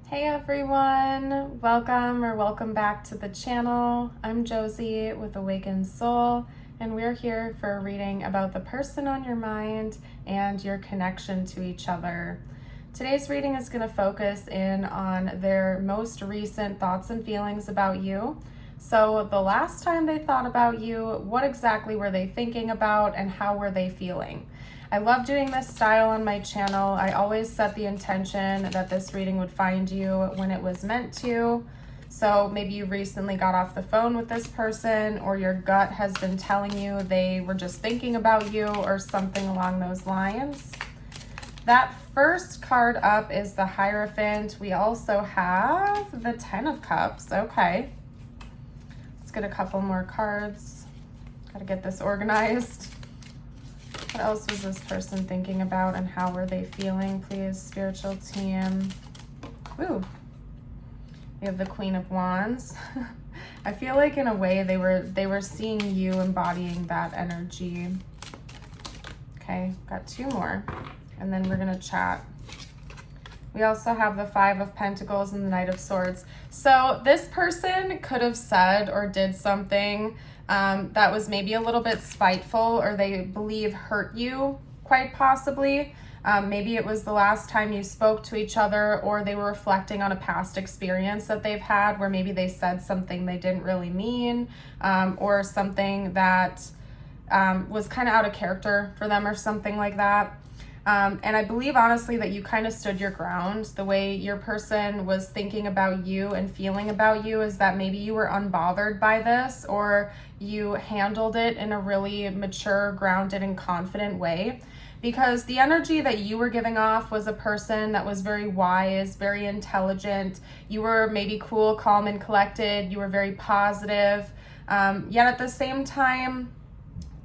Hey everyone, welcome back to the channel. I'm Josie with Awakened Soul, and we're here for a reading about the person on your mind and your connection to each other. Today's reading is going to focus in on their most recent thoughts and feelings about you. So the last time they thought about you, what exactly were they thinking about and how were they feeling? I love doing this style on my channel. I always set the intention that this reading would find you when it was meant to. So maybe you recently got off the phone with this person, or your gut has been telling you they were just thinking about you or something along those lines. That first card up is the Hierophant. We also have the Ten of Cups. Okay. Let's get a couple more cards. Got to get this organized. What else was this person thinking about and how were they feeling, please, spiritual team? Ooh, we have the Queen of Wands. I feel like in a way they were seeing you embodying that energy. Okay, got two more, and then we're gonna chat. We also have the Five of Pentacles and the Knight of Swords. So this person could have said or did something that was maybe a little bit spiteful, or they believe hurt you, quite possibly. Maybe it was the last time you spoke to each other, or they were reflecting on a past experience that they've had where maybe they said something they didn't really mean, or something that was kind of out of character for them or something like that. And I believe honestly that you kind of stood your ground. The way your person was thinking about you and feeling about you is that maybe you were unbothered by this, or you handled it in a really mature, grounded, and confident way. Because the energy that you were giving off was a person that was very wise, very intelligent. You were maybe cool, calm, and collected. You were very positive, yet at the same time,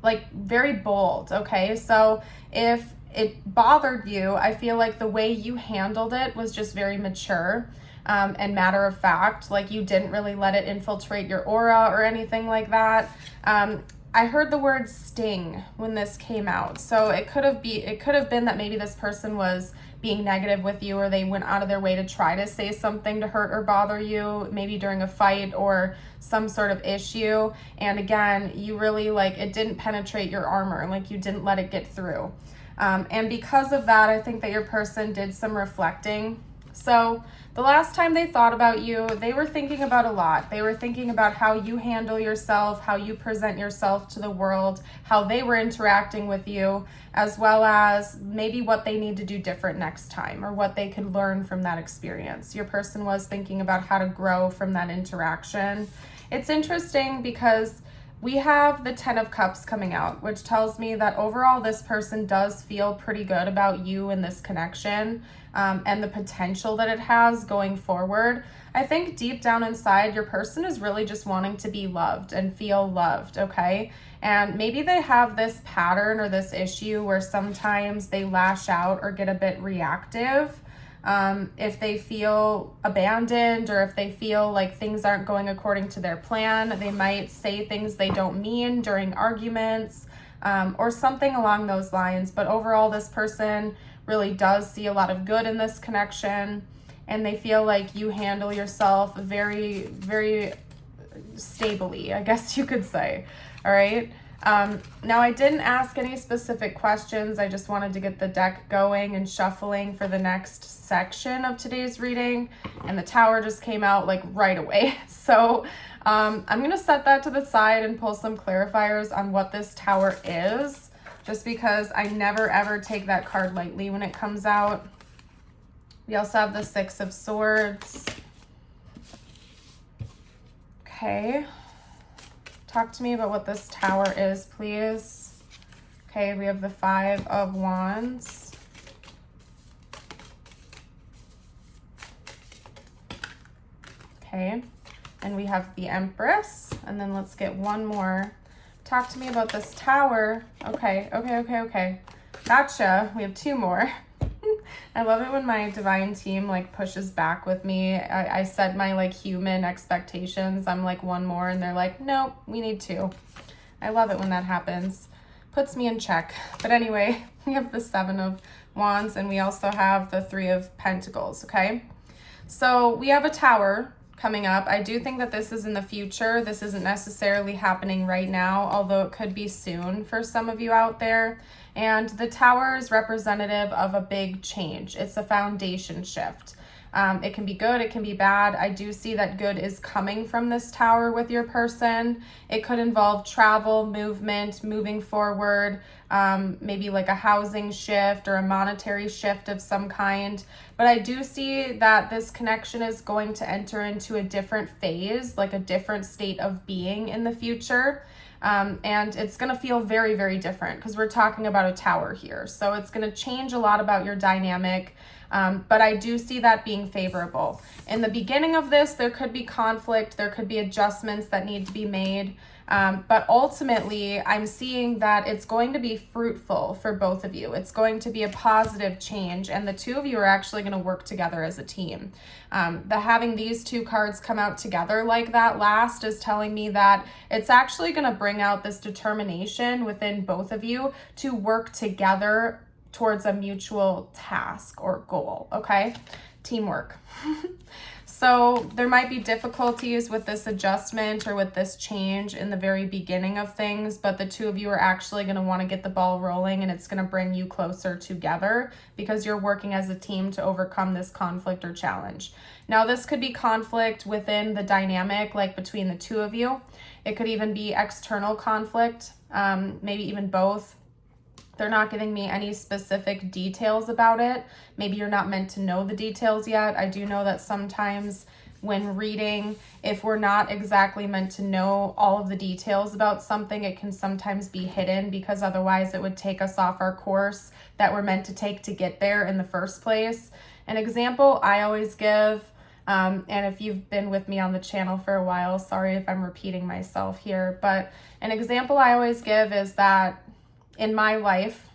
like very bold, okay? So if it bothered you, I feel like the way you handled it was just very mature and matter of fact. Like you didn't really let it infiltrate your aura or anything like that. I heard the word sting when this came out. So it could have been that maybe this person was being negative with you, or they went out of their way to try to say something to hurt or bother you, maybe during a fight or some sort of issue. And again, you really it didn't penetrate your armor, like you didn't let it get through. And because of that, I think that your person did some reflecting. So the last time they thought about you, they were thinking about a lot. They were thinking about how you handle yourself, how you present yourself to the world, how they were interacting with you, as well as maybe what they need to do different next time, or what they could learn from that experience. Your person was thinking about how to grow from that interaction. It's interesting because we have the Ten of Cups coming out, which tells me that overall this person does feel pretty good about you and this connection, and the potential that it has going forward. I think deep down inside, your person is really just wanting to be loved and feel loved, okay? And maybe they have this pattern or this issue where sometimes they lash out or get a bit reactive. If they feel abandoned, or if they feel like things aren't going according to their plan, they might say things they don't mean during arguments, or something along those lines. But overall, this person really does see a lot of good in this connection, and they feel like you handle yourself very, very stably, I guess you could say. All right. Now, I didn't ask any specific questions. I just wanted to get the deck going and shuffling for the next section of today's reading, and the Tower just came out right away. So I'm going to set that to the side and pull some clarifiers on what this Tower is, just because I never ever take that card lightly when it comes out. We also have the Six of Swords. Okay. Talk to me about what this Tower is, please. Okay, we have the Five of Wands. Okay, and we have the Empress. And then let's get one more. Talk to me about this Tower. Okay. Gotcha. We have two more. I love it when my divine team pushes back with me. I set my human expectations. I'm one more, and they're like, nope, we need two. I love it when that happens. Puts me in check. But anyway, we have the Seven of Wands, and we also have the Three of Pentacles, okay? So we have a Tower coming up. I do think that this is in the future. This isn't necessarily happening right now, although it could be soon for some of you out there. And the Tower is representative of a big change. It's a foundation shift. It can be good, it can be bad. I do see that good is coming from this Tower with your person. It could involve travel, movement, moving forward, maybe like a housing shift or a monetary shift of some kind. But I do see that this connection is going to enter into a different phase, like a different state of being in the future. And it's going to feel very, very different because we're talking about a Tower here. So it's going to change a lot about your dynamic. But I do see that being favorable. In the beginning of this, there could be conflict, there could be adjustments that need to be made. But ultimately, I'm seeing that it's going to be fruitful for both of you. It's going to be a positive change, and the two of you are actually going to work together as a team. Having these two cards come out together like that last is telling me that it's actually going to bring out this determination within both of you to work together towards a mutual task or goal, okay? Teamwork. So there might be difficulties with this adjustment or with this change in the very beginning of things, but the two of you are actually going to want to get the ball rolling, and it's going to bring you closer together because you're working as a team to overcome this conflict or challenge. Now, this could be conflict within the dynamic, like between the two of you. It could even be external conflict, maybe even both. They're not giving me any specific details about it. Maybe you're not meant to know the details yet. I do know that sometimes when reading, if we're not exactly meant to know all of the details about something, it can sometimes be hidden because otherwise it would take us off our course that we're meant to take to get there in the first place. An example I always give, and if you've been with me on the channel for a while, sorry if I'm repeating myself here, but an example I always give is that in my life,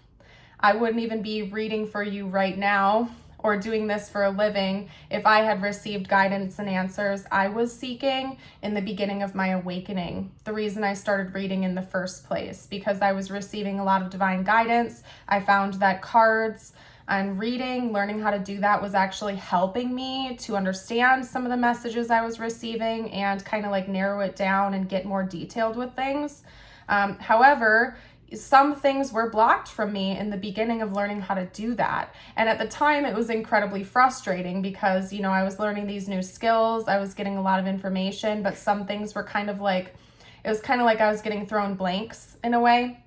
I wouldn't even be reading for you right now or doing this for a living if I had received guidance and answers I was seeking in the beginning of my awakening. The reason I started reading in the first place, because I was receiving a lot of divine guidance. I found that cards and reading, learning how to do that was actually helping me to understand some of the messages I was receiving and kind of like narrow it down and get more detailed with things. However, some things were blocked from me in the beginning of learning how to do that. And at the time, it was incredibly frustrating because, you know, I was learning these new skills. I was getting a lot of information, but some things were kind of like, it was kind of like I was getting thrown blanks in a way.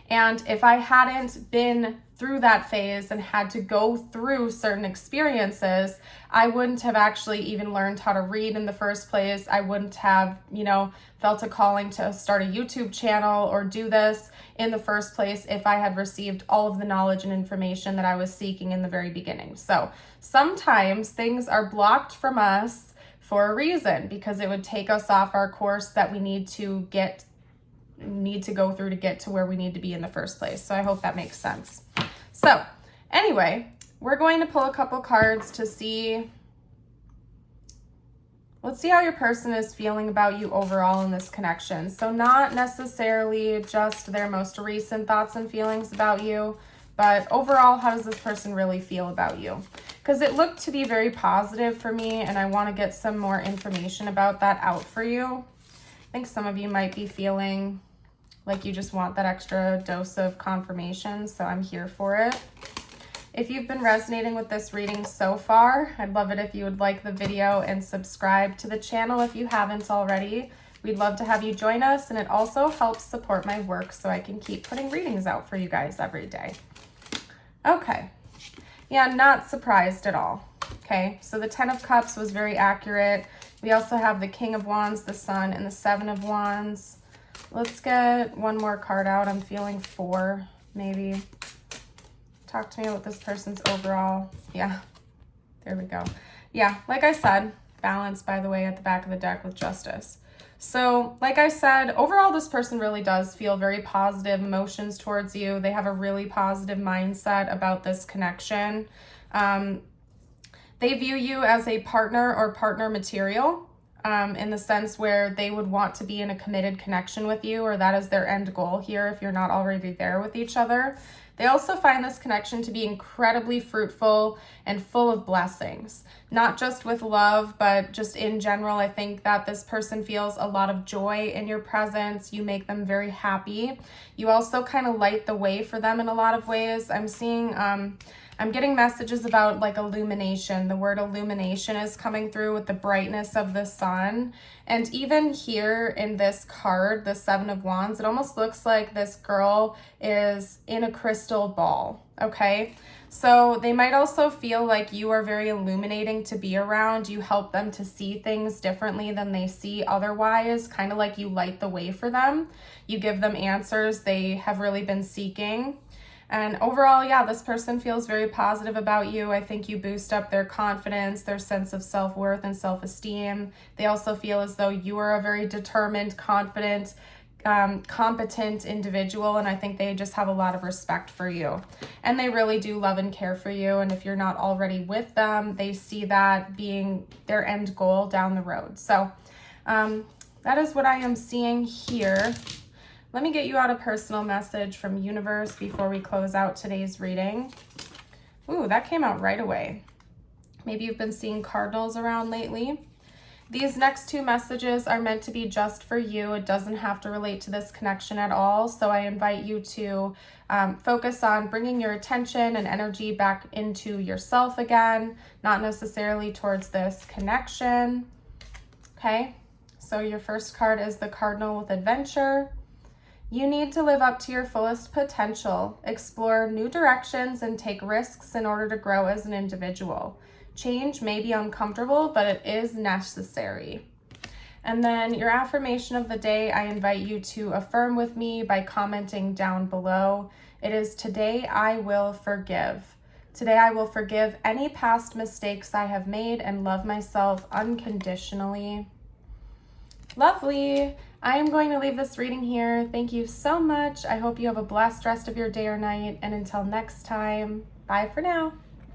And if I hadn't been through that phase and had to go through certain experiences, I wouldn't have actually even learned how to read in the first place. I wouldn't have, you know, felt a calling to start a YouTube channel or do this in the first place if I had received all of the knowledge and information that I was seeking in the very beginning. So sometimes things are blocked from us for a reason, because it would take us off our course that we need to go through to get to where we need to be in the first place. So I hope that makes sense. So anyway, we're going to pull a couple cards to see, let's see how your person is feeling about you overall in this connection. So not necessarily just their most recent thoughts and feelings about you, but overall, how does this person really feel about you? Because it looked to be very positive for me, and I want to get some more information about that out for you. I think some of you might be feeling like you just want that extra dose of confirmation, so I'm here for it. If you've been resonating with this reading so far, I'd love it if you would like the video and subscribe to the channel if you haven't already. We'd love to have you join us, and it also helps support my work so I can keep putting readings out for you guys every day. Okay, yeah, not surprised at all. Okay, so the 10 of Cups was very accurate. We also have the King of Wands, the Sun, and the 7 of Wands. Let's get one more card out. I'm feeling 4, maybe. Talk to me about this person's overall. Yeah, there we go. Yeah, like I said, balance, by the way, at the back of the deck with Justice. So, like I said, overall, this person really does feel very positive emotions towards you. They have a really positive mindset about this connection. They view you as a partner or partner material. In the sense where they would want to be in a committed connection with you, or that is their end goal here if you're not already there with each other. They also find this connection to be incredibly fruitful and full of blessings, not just with love, but just in general. I think that this person feels a lot of joy in your presence. You make them very happy. You also kind of light the way for them in a lot of ways. I'm getting messages about like illumination. The word illumination is coming through with the brightness of the sun. And even here in this card, the Seven of Wands, it almost looks like this girl is in a crystal ball, okay? So they might also feel like you are very illuminating to be around. You help them to see things differently than they see otherwise, kind of like you light the way for them. You give them answers they have really been seeking. And overall, yeah, this person feels very positive about you. I think you boost up their confidence, their sense of self-worth and self-esteem. They also feel as though you are a very determined, confident, competent individual, and I think they just have a lot of respect for you. And they really do love and care for you, and if you're not already with them, they see that being their end goal down the road. So that is what I am seeing here. Let me get you out a personal message from universe before we close out today's reading. Ooh, that came out right away. Maybe you've been seeing cardinals around lately. These next two messages are meant to be just for you. It doesn't have to relate to this connection at all. So I invite you to focus on bringing your attention and energy back into yourself again, not necessarily towards this connection. Okay, so your first card is the Cardinal with Adventure. You need to live up to your fullest potential, explore new directions, and take risks in order to grow as an individual. Change may be uncomfortable, but it is necessary. And then your affirmation of the day, I invite you to affirm with me by commenting down below. It is, today I will forgive. Today I will forgive any past mistakes I have made and love myself unconditionally. Lovely. I am going to leave this reading here. Thank you so much. I hope you have a blessed rest of your day or night. And until next time, bye for now.